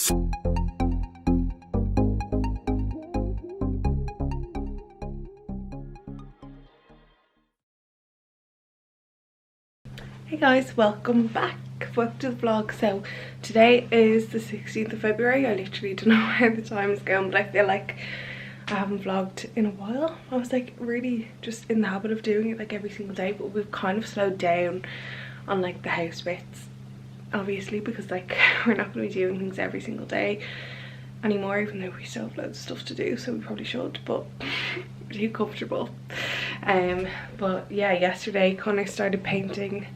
Hey guys, welcome back to the vlog. So today is the 16th of February. I literally don't know how the time is going, but I feel like I haven't vlogged in a while. I was like really just in the habit of doing it like every single day, but we've kind of slowed down on like the house bits, obviously, because like we're not going to be doing things every single day anymore, even though we still have loads of stuff to do, so we probably should, but we're too comfortable. But yeah, yesterday Connor started painting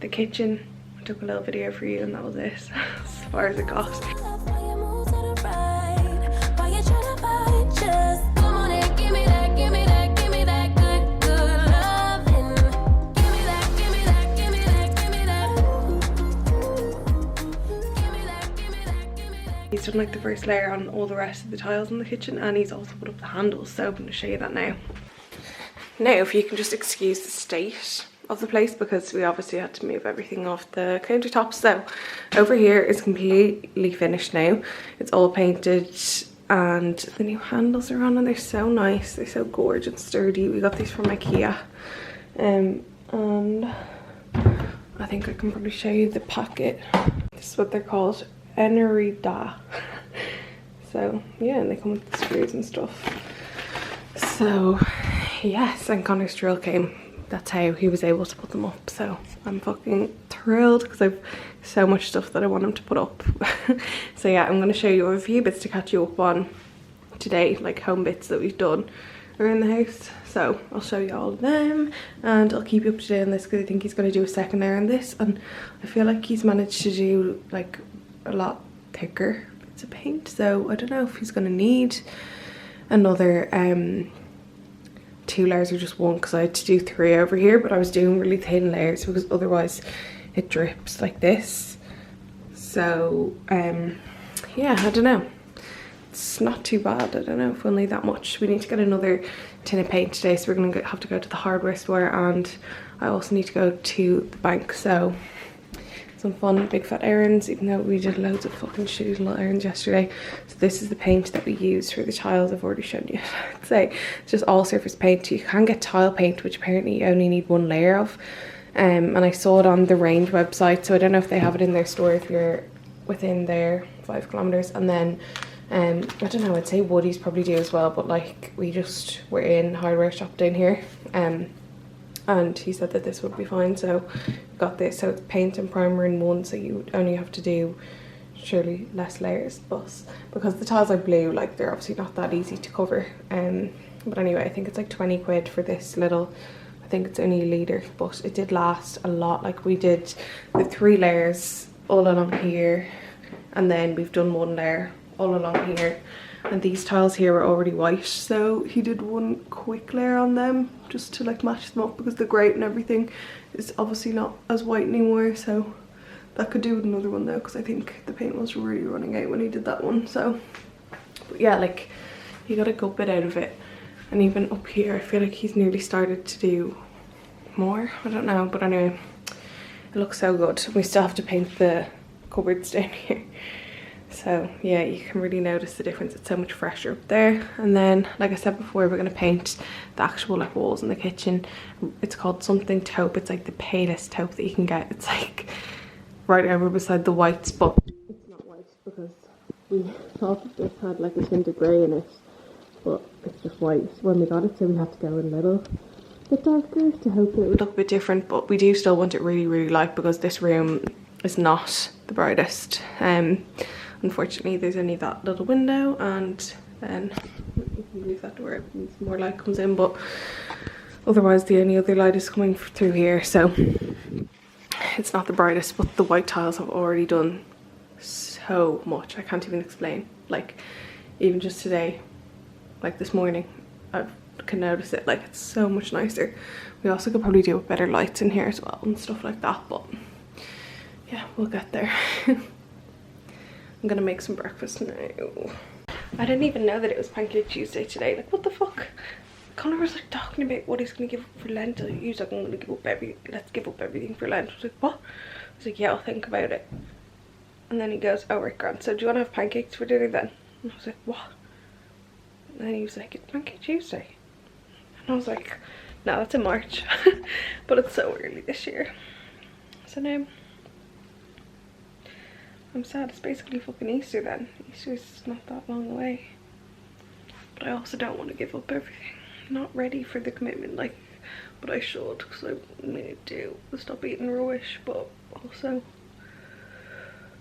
the kitchen. I took a little video for you and that was it as far as it got. He's done like the first layer on all the rest of the tiles in the kitchen, and he's also put up the handles, so I'm going to show you that now. Now, if you can just excuse the state of the place, because we obviously had to move everything off the countertops. So over here is completely finished now. It's all painted and the new handles are on, and they're so nice. They're so gorgeous and sturdy. We got these from IKEA. And I think I can probably show you the packet. This is what they're called. Enerida. So yeah, and they come with the screws and stuff. So yes, and Connor's drill came. That's how he was able to put them up. So I'm fucking thrilled because I've so much stuff that I want him to put up. So yeah, I'm going to show you a few bits to catch you up on today, like home bits that we've done around the house. So I'll show you all of them and I'll keep you up to date on this, because I think he's going to do a second layer on this, and I feel like he's managed to do like a lot thicker bits of paint. So I don't know if he's going to need another 2 layers or just one, because I had to do 3 over here, but I was doing really thin layers because otherwise it drips like this. So yeah, I don't know, it's not too bad. I don't know if we'll need that much. We need to get another tin of paint today, so we're gonna have to go to the hardware store, and I also need to go to the bank. So some fun big fat errands, even though we did loads of fucking shitty little errands yesterday. So this is the paint that we used for the tiles. I've already shown you. It's just all surface paint. You can get tile paint, which apparently you only need 1 layer of, and I saw it on the Range website, so I don't know if they have it in their store if you're within their 5 kilometers. And then I don't know, I'd say Woody's probably do as well, but like we just were in hardware shop down here, and he said that this would be fine, so got this. So it's paint and primer in one, so you only have to do surely less layers, but because the tiles are blue, like they're obviously not that easy to cover. But anyway, I think it's like 20 quid for this little, I think it's only a litre, but it did last a lot. Like we did the 3 layers all along here, and then we've done 1 layer all along here, and these tiles here were already white, so he did 1 quick layer on them just to like match them up, because the grate and everything is obviously not as white anymore. So that could do with another one though, because I think the paint was really running out when he did that one. So but yeah, like he got a good bit out of it. And even up here I feel like he's nearly started to do more, I don't know, but anyway, it looks so good. We still have to paint the cupboards down here. So yeah, you can really notice the difference. It's so much fresher up there. And then, like I said before, we're going to paint the actual like walls in the kitchen. It's called something taupe. It's like the palest taupe that you can get. It's like right over beside the whites, but it's not white because we thought that this had like a tint of grey in it, but it's just white when we got it, so we had to go a little bit darker to hope it would look a bit different. But we do still want it really, really light, because this room is not the brightest. Unfortunately, there's only that little window, and then if you leave that door open, more light comes in, but otherwise the only other light is coming through here, so it's not the brightest. But the white tiles have already done so much, I can't even explain. Like even just today, like this morning, I can notice it. Like it's so much nicer. We also could probably do with better lights in here as well and stuff like that, but yeah, we'll get there. I'm gonna make some breakfast now. I didn't even know that it was Pancake Tuesday today. Like, what the fuck? Connor was like talking about what he's gonna give up for Lent. He was like, let's give up everything for Lent. I was like, what? I was like, yeah, I'll think about it. And then he goes, oh right, grand, so do you want to have pancakes for dinner then? And I was like, what? And then he was like, it's Pancake Tuesday. And I was like, no, that's in March. But it's so early this year. So now I'm sad. It's basically fucking Easter then. Easter's not that long away. But I also don't want to give up everything. I'm not ready for the commitment, like, but I should, because I need to stop eating rubbish. But also,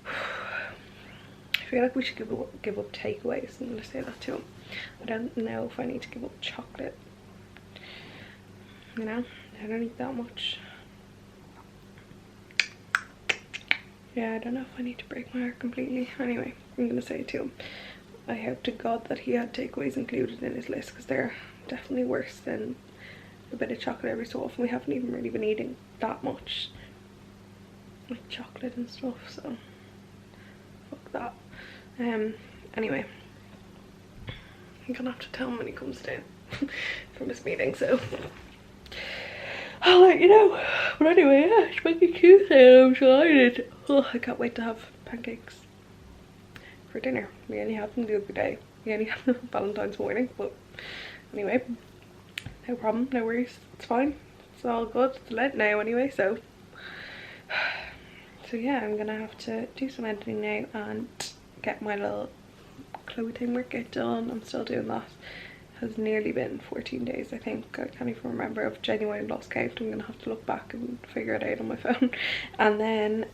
I feel like we should give up takeaways. I'm going to say that to him. I don't know if I need to give up chocolate. You know, I don't eat that much. Yeah, I don't know if I need to break my heart completely. Anyway, I'm gonna say it to him. I hope to God that he had takeaways included in his list, because they're definitely worse than a bit of chocolate every so often. We haven't even really been eating that much like chocolate and stuff, so fuck that. Anyway, I'm gonna have to tell him when he comes down from his meeting, so I'll let you know. But anyway, yeah, it's making Tuesday and I'm excited. Oh, I can't wait to have pancakes for dinner. We only had them the other day. We only had them Valentine's morning, but anyway, no problem, no worries, it's fine. It's all good, it's late now anyway, so yeah, I'm gonna have to do some editing now and get my little clothing workout done. I'm still doing that. Has nearly been 14 days, I think. I can't even remember. I've genuinely lost count. I'm gonna have to look back and figure it out on my phone. And then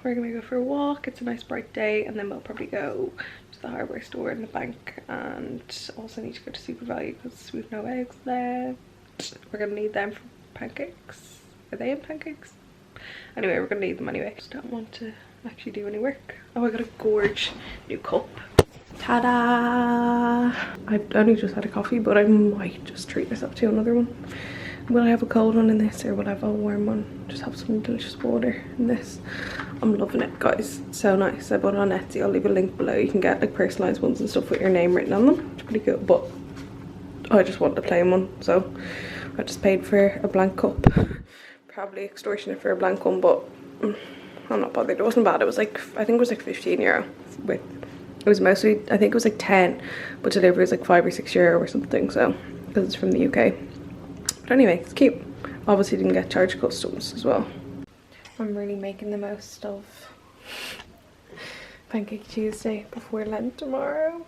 we're gonna go for a walk. It's a nice bright day, and then we'll probably go to the hardware store and the bank, and also need to go to Super Value because we've no eggs left. We're gonna need them for pancakes. Are they in pancakes? Anyway, we're gonna need them anyway. Just don't want to actually do any work. Oh, I got a gorge new cup. Ta-da! I've only just had a coffee, but I might just treat myself to another one. Will I have a cold one in this, or will I have a warm one? Just have some delicious water in this. I'm loving it, guys. It's so nice. I bought it on Etsy. I'll leave a link below. You can get like personalised ones and stuff with your name written on them. It's pretty cool, but I just wanted a plain one, so I just paid for a blank cup. Probably extortionate for a blank one, but I'm not bothered. It wasn't bad. It was like, I think it was like €15 with, it was mostly, I think it was like 10, but delivery was like €5 or €6 or something, so, because it's from the UK. But anyway, it's cute. Obviously didn't get charged customs as well. I'm really making the most of Pancake Tuesday before Lent tomorrow.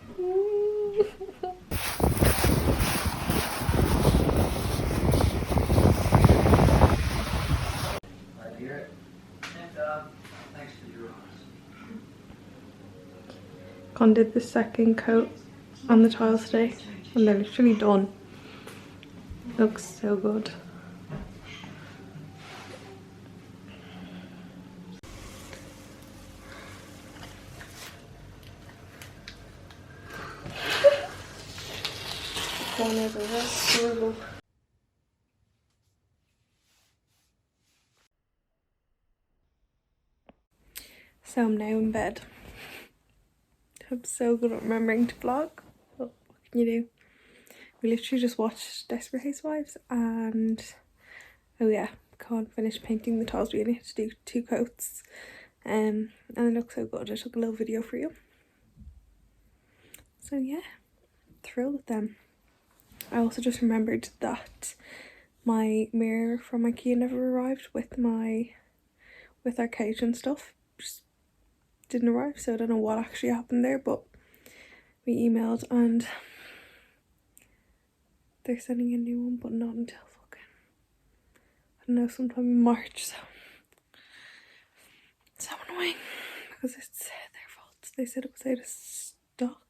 Con did the second coat on the tiles today, and they're literally done. Looks so good. Gone everywhere. That's horrible. So I'm now in bed. I'm so good at remembering to vlog. What can you do? We literally just watched Desperate Housewives, and oh yeah, can't finish painting the tiles. We only had to do 2 coats, and it looks so good. I took a little video for you. So yeah, thrilled with them. I also just remembered that my mirror from IKEA never arrived with our couch and stuff. Just didn't arrive, so I don't know what actually happened there, but we emailed and they're sending a new one, but not until fucking, I don't know, sometime in March. So it's so annoying because it's their fault. They said it was out of stock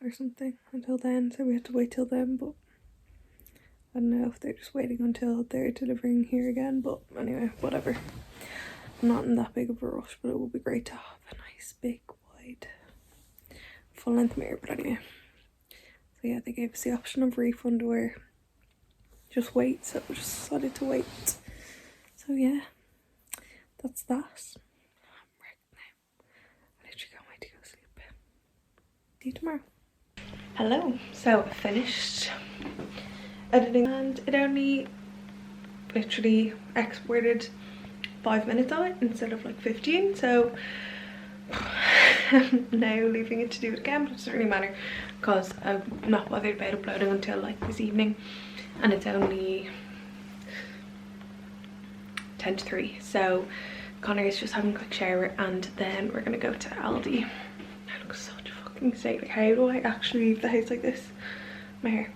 or something until then, so we had to wait till then. But I don't know if they're just waiting until they're delivering here again, but anyway, whatever. I'm not in that big of a rush, but it would be great to have a nice big wide full length mirror. But anyway, so yeah, they gave us the option of refund or just wait, so we just decided to wait. So yeah, that's that. I'm wrecked now. I literally can't wait to go sleep. See you tomorrow. Hello, so I finished editing and it only literally exported 5 minutes of it instead of like 15, so I'm now leaving it to do it again, but it doesn't really matter because I'm not bothered about uploading until like this evening, and it's only 10 to 3, so Connor is just having a quick shower and then we're gonna go to Aldi. I look such a fucking state. Like, how do I actually leave the house like this? My hair.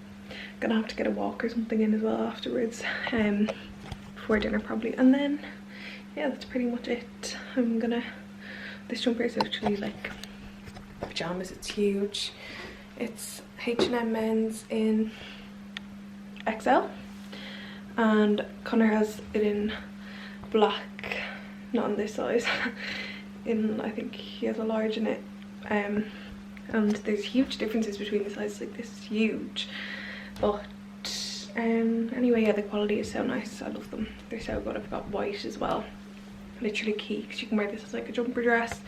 Gonna have to get a walk or something in as well afterwards, before dinner probably, and then yeah, that's pretty much it. This jumper is actually like pajamas. It's huge. It's H&M men's in XL, and Connor has it in black, not on this size, in, I think he has a large in it, and there's huge differences between the sizes. Like, this is huge, but anyway, yeah, the quality is so nice. I love them, they're so good. I've got white as well, literally key, because you can wear this as like a jumper dress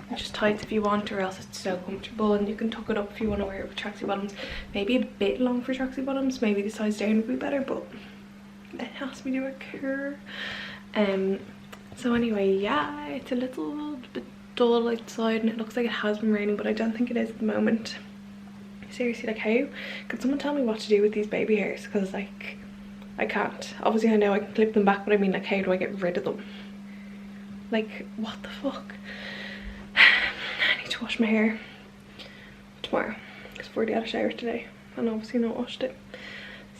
and just tights if you want, or else it's so comfortable, and you can tuck it up if you want to wear it with tracksuit bottoms. Maybe a bit long for tracksuit bottoms, maybe the size down would be better, but it has me do a cur. So anyway, yeah, it's a little bit dull outside and it looks like it has been raining, but I don't think it is at the moment. Seriously, like, how can someone tell me what to do with these baby hairs? Because like, I can't. Obviously I know I can clip them back, but I mean, like, how do I get rid of them? Like, what the fuck? I need to wash my hair tomorrow because I've already had a shower today and obviously not washed it.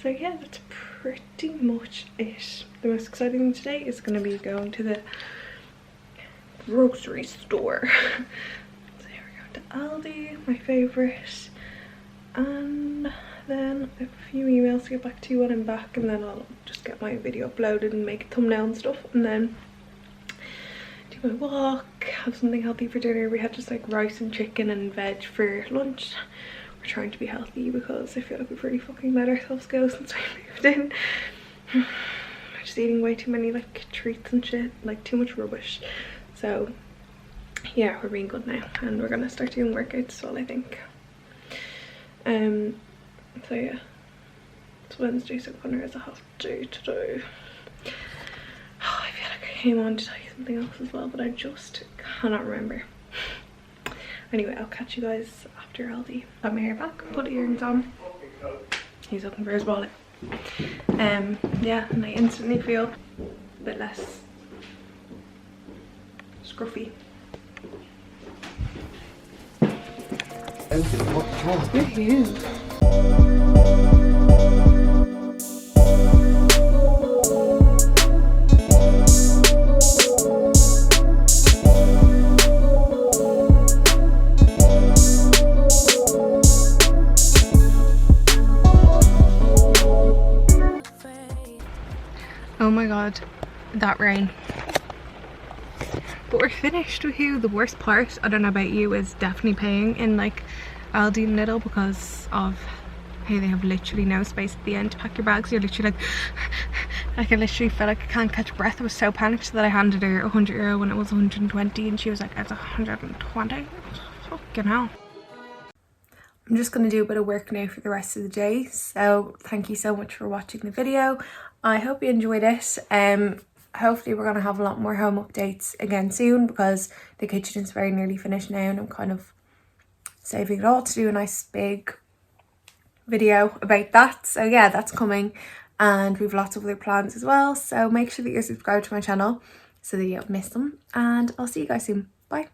So yeah, that's pretty much it. The most exciting thing today is going to be going to the grocery store. So here we're going to Aldi, my favourite, and then a few emails to get back to you when I'm back, and then I'll just get my video uploaded and make a thumbnail and stuff, and then do my walk, have something healthy for dinner. We had just like rice and chicken and veg for lunch. We're trying to be healthy because I feel like we've really fucking let ourselves go since we moved in. We're just eating way too many like treats and shit, like too much rubbish. So yeah, we're being good now, and we're gonna start doing workouts as well, I think. So yeah, it's Wednesday, so Connor has a half day today. Oh, I feel like I came on to tell you something else as well, but I just cannot remember. Anyway, I'll catch you guys after Aldi. Got my hair back, put earrings on. He's looking for his wallet. Yeah, and I instantly feel a bit less scruffy. You're huge. Oh my god, that rain. But we're finished with you. The worst part, I don't know about you, is definitely paying in like Aldi and Lidl because of how they have literally no space at the end to pack your bags. You're literally like I literally felt like I can't catch breath. I was so panicked that I handed her €100 when it was 120, and she was like, it's 120. Fucking hell. I'm just going to do a bit of work now for the rest of the day, so thank you so much for watching the video. I hope you enjoyed it. Hopefully we're going to have a lot more home updates again soon, because the kitchen is very nearly finished now and I'm kind of saving it all to do a nice big video about that. So yeah, that's coming, and we've lots of other plans as well, so make sure that you're subscribed to my channel so that you don't miss them, and I'll see you guys soon. Bye.